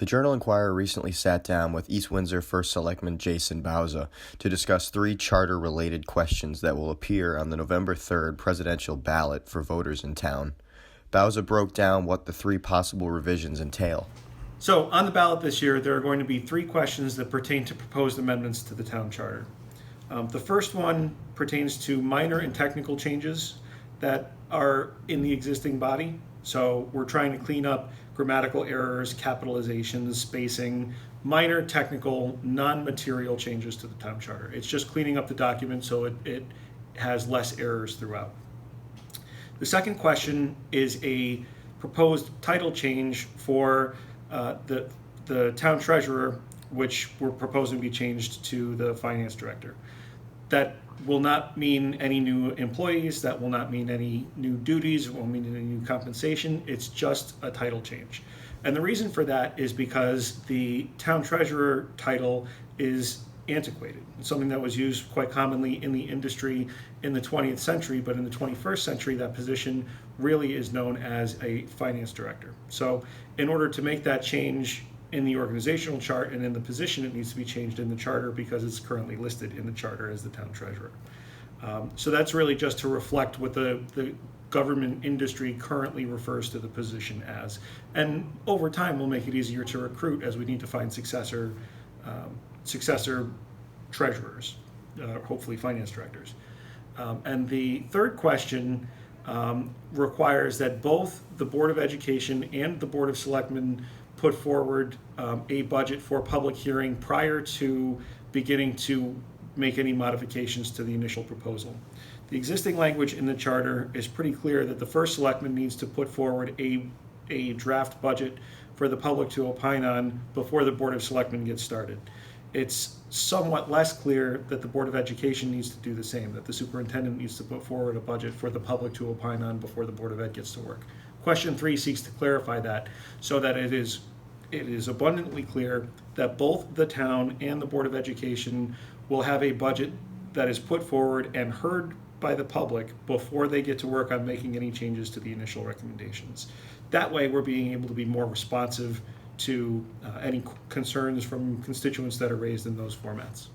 The Journal-Inquirer recently sat down with East Windsor First Selectman Bowsza to discuss 3 charter-related questions that will appear on the November 3rd presidential ballot for voters in town. Bowsza broke down what the 3 possible revisions entail. So on the ballot this year, there are going to be 3 questions that pertain to proposed amendments to the town charter. The first one pertains to minor and technical changes that are in the existing body. So we're trying to clean up grammatical errors, capitalizations, spacing, minor technical, non-material changes to the town charter. It's just cleaning up the document so it has less errors throughout. The second question is a proposed title change for the town treasurer, which we're proposing to be changed to the finance director. That will not mean any new employees, that will not mean any new duties, it won't mean any new compensation, it's just a title change. And the reason for that is because the town treasurer title is antiquated. It's something that was used quite commonly in the industry in the 20th century, but in the 21st century, that position really is known as a finance director. So in order to make that change in the organizational chart and in the position, it needs to be changed in the charter because it's currently listed in the charter as the town treasurer. So that's really just to reflect what the government industry currently refers to the position as. And over time, we'll make it easier to recruit as we need to find successor treasurers, hopefully finance directors. And the third question requires that both the Board of Education and the Board of Selectmen put forward a budget for public hearing prior to beginning to make any modifications to the initial proposal. The existing language in the charter is pretty clear that the first selectman needs to put forward a draft budget for the public to opine on before the Board of Selectmen gets started. It's somewhat less clear that the Board of Education needs to do the same, that the superintendent needs to put forward a budget for the public to opine on before the Board of Ed gets to work. Question 3 seeks to clarify that so that it is abundantly clear that both the town and the Board of Education will have a budget that is put forward and heard by the public before they get to work on making any changes to the initial recommendations. That way, we're being able to be more responsive to any concerns from constituents that are raised in those formats.